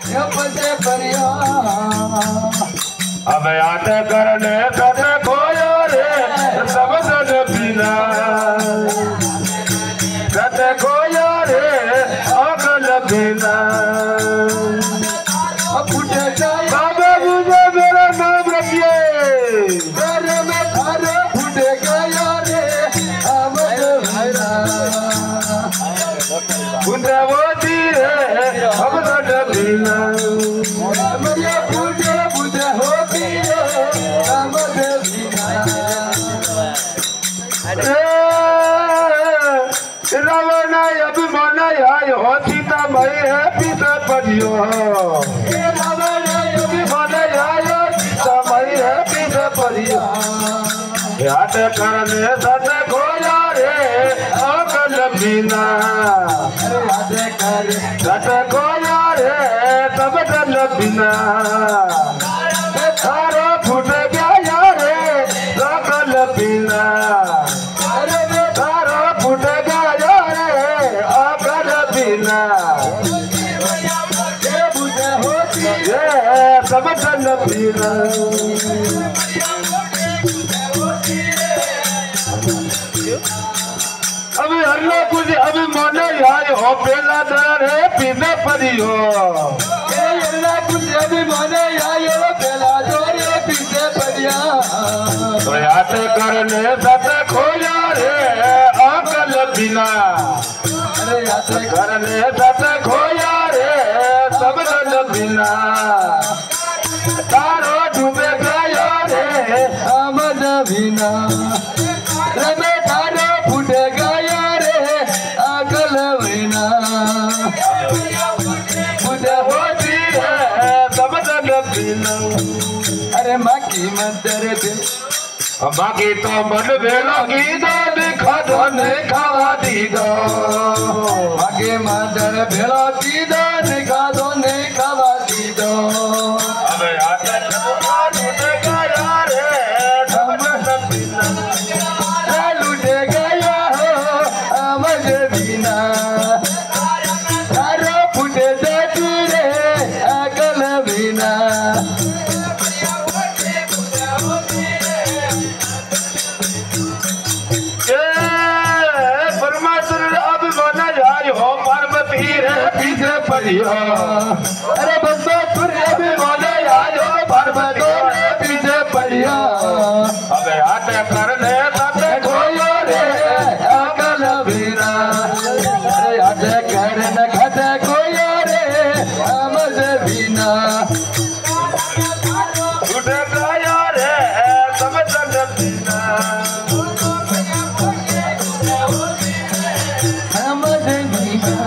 पसे परिया अब याद करने सद खोयो रे सब सद बिना सद खोयो रे अकल बिना फुटे जाए बाबा मुझे मेरा नाम रखिए घर में थारे फुटे गया रे अमद भैरा कुंडवती रे अब सद बिना मेरे फुटे फुटे होती रे अमद रावण अभिमान आयो सीता मई है पीछे पड़ियो रावण अभिमान आयो सीता मई है पीछे पड़ियो याद करने सद खोया रे अकल बिना याद कर सद खोया रे तब डल बिना थारो फूट गया रे अकल बिना थारो फूट गया रे अकल बिना फुटे होती ये सब डल बिना अभी हल्ला कुछ अभी मने आए हो पेला दर है पीने परियो ಎಲ್ಲ ಕುಂದ್ರೆ ಮನೆ ಯಾಯೋ ಬೆಲ ಜೋರೆ ಪಿಸೆ ಪಡಿಯಾ तो याद करने सत खोया रे अकल बिना अरे याद करने सत खोया रे सब डल बिना तारो डूबे गया रे आमद बिना रमे थारे फुट गया रे अकल बिना फुट होती है सब डल बिना अरे मक्की मंदर दे बाकी तो मन भेलो की दो दिखा दो ने खावा दी दो आगे मंदर भेलो की दो निका दो ने खावा दी दो अब याद लूट गया रे सब डल बिना लूटे गया हो आमद बिना थारो फुटे जाती रे अकल बिना परमात्मा अब बना जाए हो पार्वती रे पीछे पड़ियो अरे बंदोपुर अभी बोले आयो पर्वतों रे पीछे पड़िया अब याद करने सत खोयो रे अकल बिना अरे याद कर न खत खोयो रे आमद बिना छूट गया रे सब डल बिना आमद बिना